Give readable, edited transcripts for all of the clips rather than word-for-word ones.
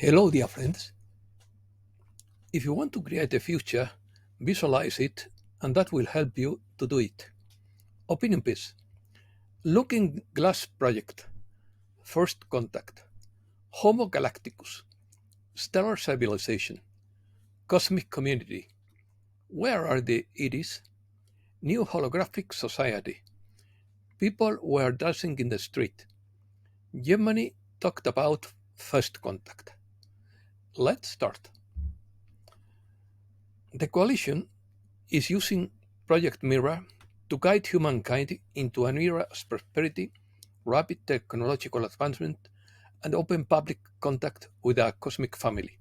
Hello, dear friends. If you want to create a future, visualize it, and that will help you to do it. Opinion piece. Looking Glass Project. First Contact. Homo Galacticus. Stellar Civilization. Cosmic Community. Where are the EDs? New Holographic Society. People were dancing in the street. Germany talked about First Contact. Let's start. The coalition is using Project Mirror to guide humankind into an era of prosperity, rapid technological advancement, and open public contact with our cosmic family.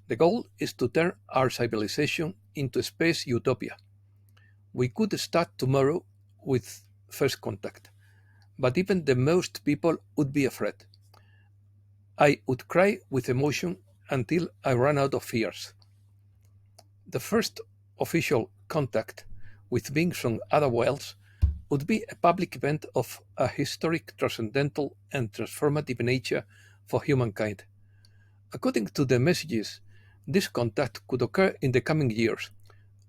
The goal is to turn our civilization into a space utopia. We could start tomorrow with first contact, but even the most people would be afraid. I would cry with emotion until I ran out of fears. The first official contact with beings from other worlds would be a public event of a historic, transcendental, and transformative nature for humankind. According to the messages, this contact could occur in the coming years,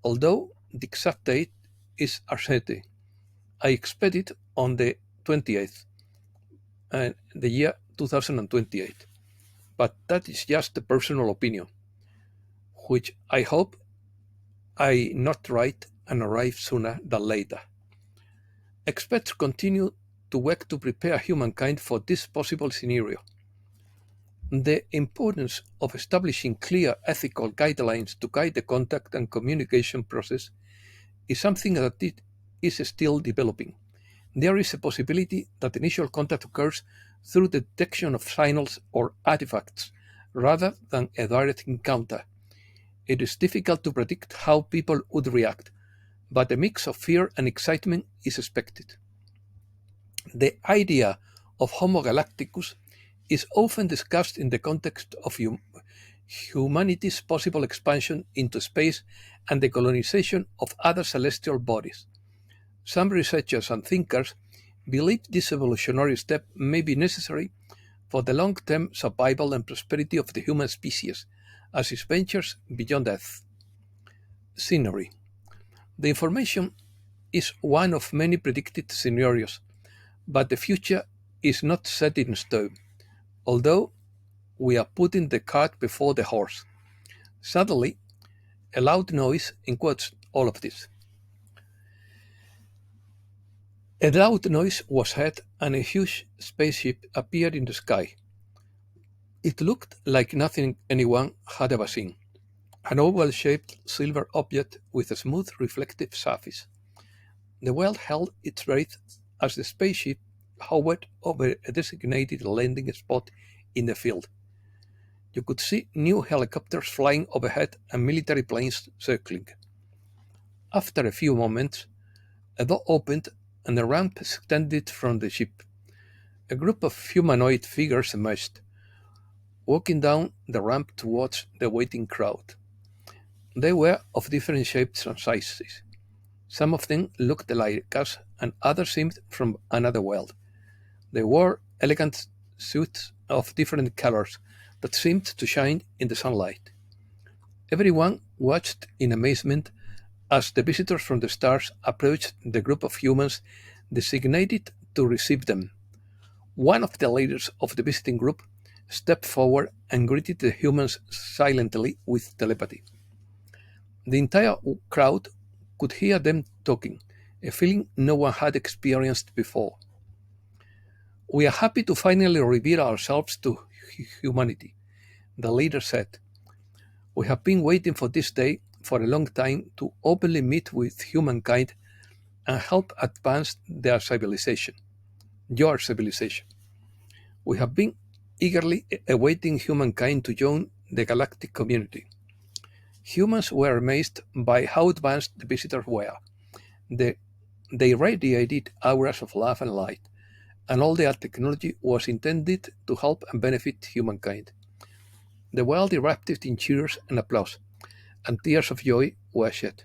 although the exact date is uncertain. I expect it on the 28th, the year 2028, but that is just a personal opinion, which I hope I not right and arrive sooner than later. Experts continue to work to prepare humankind for this possible scenario. The importance of establishing clear ethical guidelines to guide the contact and communication process is something that it is still developing. There is a possibility that initial contact occurs through the detection of signals or artifacts rather than a direct encounter. It is difficult to predict how people would react, but a mix of fear and excitement is expected. The idea of Homo Galacticus is often discussed in the context of humanity's possible expansion into space and the colonization of other celestial bodies. Some researchers and thinkers believe this evolutionary step may be necessary for the long-term survival and prosperity of the human species as it ventures beyond Earth. Scenery. The information is one of many predicted scenarios, but the future is not set in stone, although we are putting the cart before the horse. Suddenly, a loud noise enquotes all of this. A loud noise was heard and a huge spaceship appeared in the sky. It looked like nothing anyone had ever seen. An oval-shaped silver object with a smooth reflective surface. The world held its breath as the spaceship hovered over a designated landing spot in the field. You could see new helicopters flying overhead and military planes circling. After a few moments, a door opened and a ramp extended from the ship. A group of humanoid figures emerged, walking down the ramp towards the waiting crowd. They were of different shapes and sizes. Some of them looked like us, and others seemed from another world. They wore elegant suits of different colors that seemed to shine in the sunlight. Everyone watched in amazement as the visitors from the stars approached the group of humans designated to receive them. One of the leaders of the visiting group stepped forward and greeted the humans silently with telepathy. The entire crowd could hear them talking, a feeling no one had experienced before. "We are happy to finally reveal ourselves to humanity," the leader said. "We have been waiting for this day for a long time to openly meet with humankind and help advance their civilization, your civilization. We have been eagerly awaiting humankind to join the galactic community." Humans were amazed by how advanced the visitors were. They radiated auras of love and light, and all their technology was intended to help and benefit humankind. The world erupted in cheers and applause, and tears of joy were shed.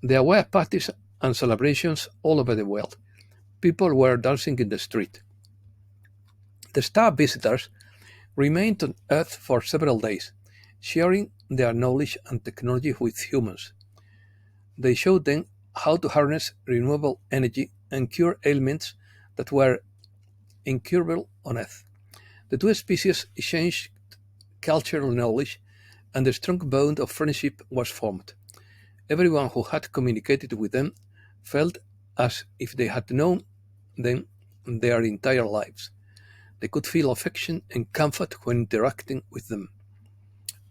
There were parties and celebrations all over the world. People were dancing in the street. The star visitors remained on Earth for several days, sharing their knowledge and technology with humans. They showed them how to harness renewable energy and cure ailments that were incurable on Earth. The two species exchanged cultural knowledge, and a strong bond of friendship was formed. Everyone who had communicated with them felt as if they had known them their entire lives. They could feel affection and comfort when interacting with them.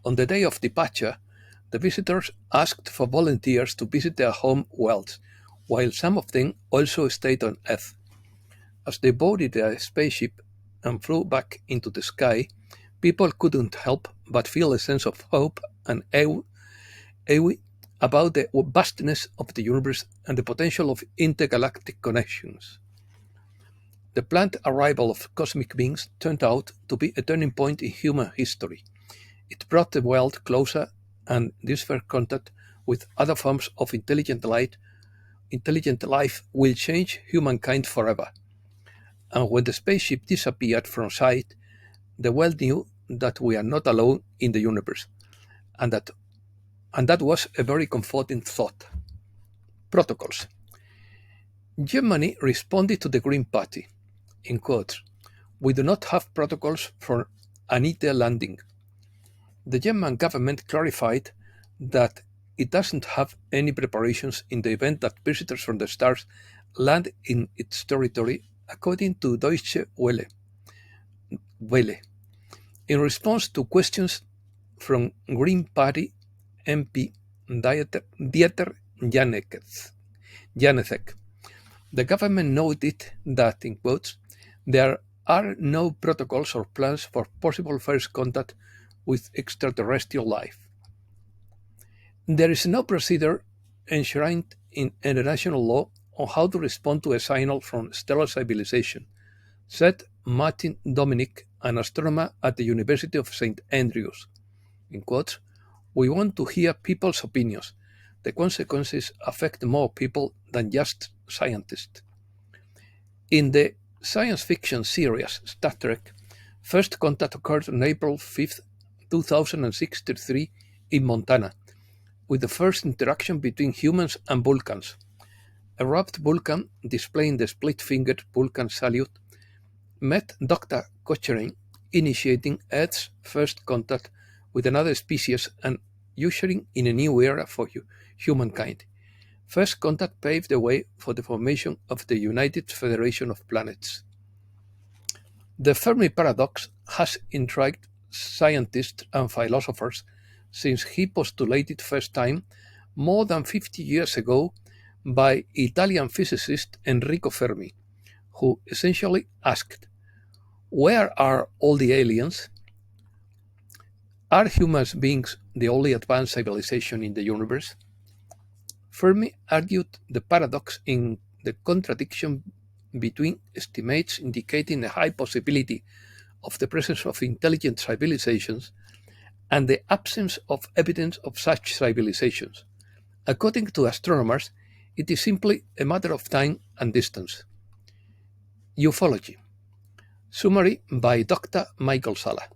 On the day of departure, the visitors asked for volunteers to visit their home worlds, while some of them also stayed on Earth. As they boarded their spaceship and flew back into the sky, people couldn't help but feel a sense of hope and awe about the vastness of the universe and the potential of intergalactic connections. The planned arrival of cosmic beings turned out to be a turning point in human history. It brought the world closer, and this first contact with other forms of intelligent life will change humankind forever. And when the spaceship disappeared from sight, the world knew that we are not alone in the universe, and that was a very comforting thought. Protocols. Germany responded to the Green Party. In quotes, "We do not have protocols for an ETA landing." The German government clarified that it doesn't have any preparations in the event that visitors from the stars land in its territory, according to Deutsche Welle. In response to questions from Green Party MP Dieter Janecek, the government noted that, in quotes, there are no protocols or plans for possible first contact with extraterrestrial life. There is no procedure enshrined in international law on how to respond to a signal from stellar civilization, said Martin Dominic, an astronomer at the University of St. Andrews. In quotes, "We want to hear people's opinions. The consequences affect more people than just scientists." In the science fiction series Star Trek, first contact occurred on April 5, 2063 in Montana, with the first interaction between humans and Vulcans. A wrapped Vulcan displaying the split-fingered Vulcan salute met Dr. Cochrane, initiating Earth's first contact with another species and ushering in a new era for humankind. First contact paved the way for the formation of the United Federation of Planets. The Fermi paradox has intrigued scientists and philosophers since he postulated first time more than 50 years ago by Italian physicist Enrico Fermi, who essentially asked, "Where are all the aliens? Are human beings the only advanced civilization in the universe?" Fermi argued the paradox in the contradiction between estimates indicating a high possibility of the presence of intelligent civilizations and the absence of evidence of such civilizations. According to astronomers, it is simply a matter of time and distance. Ufology. Summary by Dr. Michael Sala.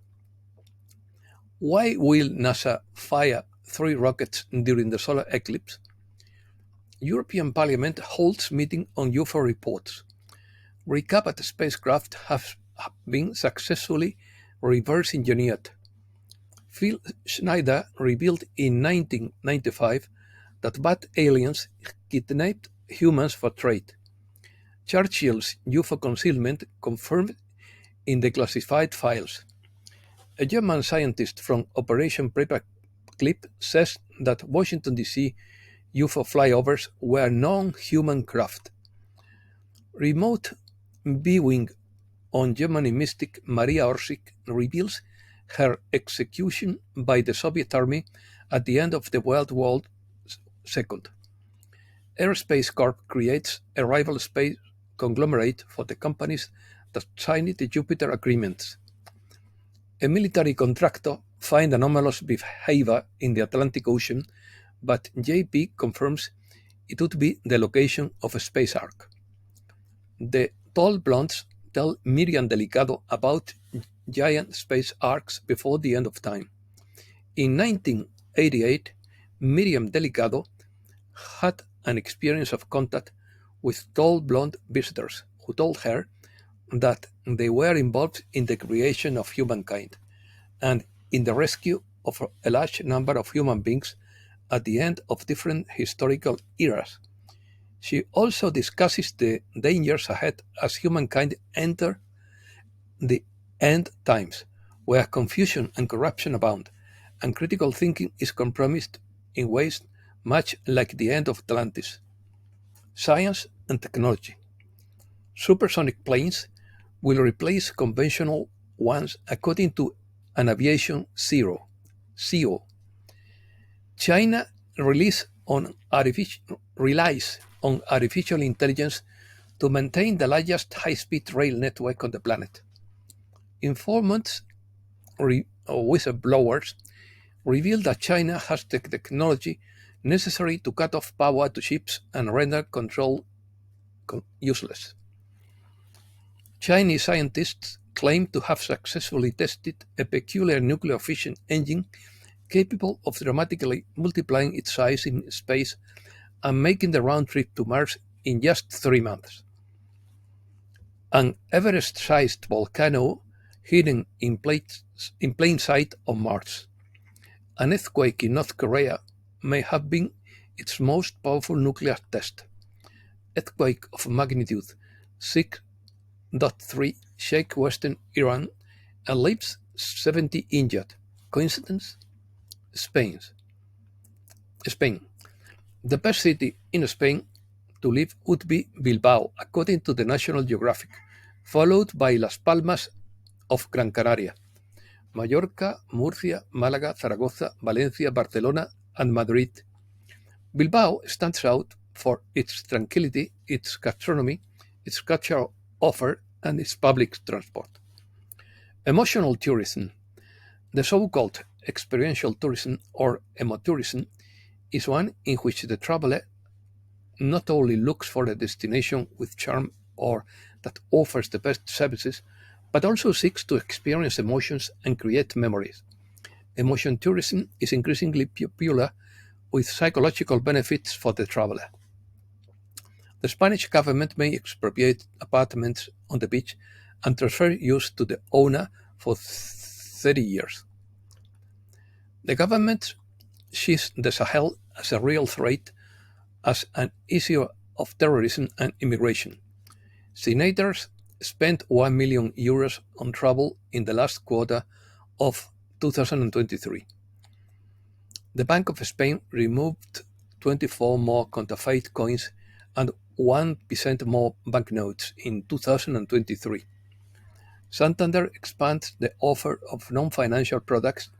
Why will NASA fire 3 rockets during the solar eclipse? European Parliament holds meeting on UFO reports. Recap at spacecraft have been successfully reverse engineered. Phil Schneider revealed in 1995 that bad aliens kidnapped humans for trade. Churchill's UFO concealment confirmed in the classified files. A German scientist from Operation Paperclip says that Washington, D.C. UFO flyovers were non-human craft. Remote viewing on German mystic Maria Orsic reveals her execution by the Soviet Army at the end of the World War II. Aerospace Corp creates a rival space conglomerate for the companies that signed the Jupiter agreements. A military contractor finds anomalous behavior in the Atlantic Ocean, but JP confirms it would be the location of a space ark. The Tall Blondes tell Miriam Delicado about giant space arcs before the end of time. In 1988, Miriam Delicado had an experience of contact with tall blonde visitors who told her that they were involved in the creation of humankind and in the rescue of a large number of human beings at the end of different historical eras. She also discusses the dangers ahead as humankind enter the end times, where confusion and corruption abound, and critical thinking is compromised in ways much like the end of Atlantis. Science and technology. Supersonic planes will replace conventional ones according to an aviation zero CO. China relies on artificial intelligence to maintain the largest high-speed rail network on the planet. Informants or whistleblowers reveal that China has the technology necessary to cut off power to ships and render control useless. Chinese scientists claim to have successfully tested a peculiar nuclear fission engine capable of dramatically multiplying its size in space and making the round trip to Mars in just 3 months. An Everest-sized volcano hidden in plain sight on Mars. An earthquake in North Korea may have been its most powerful nuclear test. Earthquake of magnitude 6.3 shake western Iran and leaves 70 injured. Coincidence? Spain. The best city in Spain to live would be Bilbao, according to the National Geographic, followed by Las Palmas of Gran Canaria, Mallorca, Murcia, Málaga, Zaragoza, Valencia, Barcelona, and Madrid. Bilbao stands out for its tranquility, its gastronomy, its cultural offer, and its public transport. Emotional tourism. The so-called experiential tourism or emotourism is one in which the traveler not only looks for a destination with charm or that offers the best services, but also seeks to experience emotions and create memories. Emotion tourism is increasingly popular with psychological benefits for the traveler. The Spanish government may expropriate apartments on the beach and transfer use to the owner for 30 years. The government sees the Sahel as a real threat as an issue of terrorism and immigration. Senators spent €1 million on travel in the last quarter of 2023. The Bank of Spain removed 24 more counterfeit coins and 1% more banknotes in 2023. Santander expands the offer of non-financial products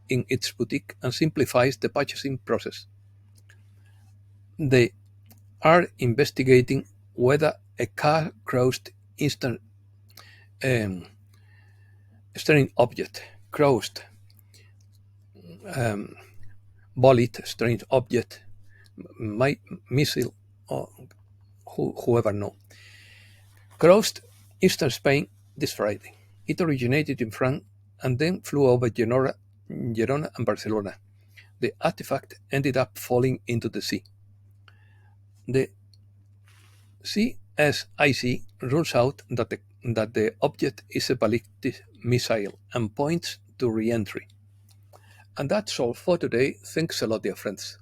in its boutique and simplifies the purchasing process. They are investigating whether a car crossed strange object, crossed bolide, strange object, missile, or whoever know, crossed eastern Spain this Friday. It originated in France and then flew over Girona and Barcelona. The artifact ended up falling into the sea. The CSIC rules out that the object is a ballistic missile and points to re-entry. And that's all for today. Thanks a lot, dear friends.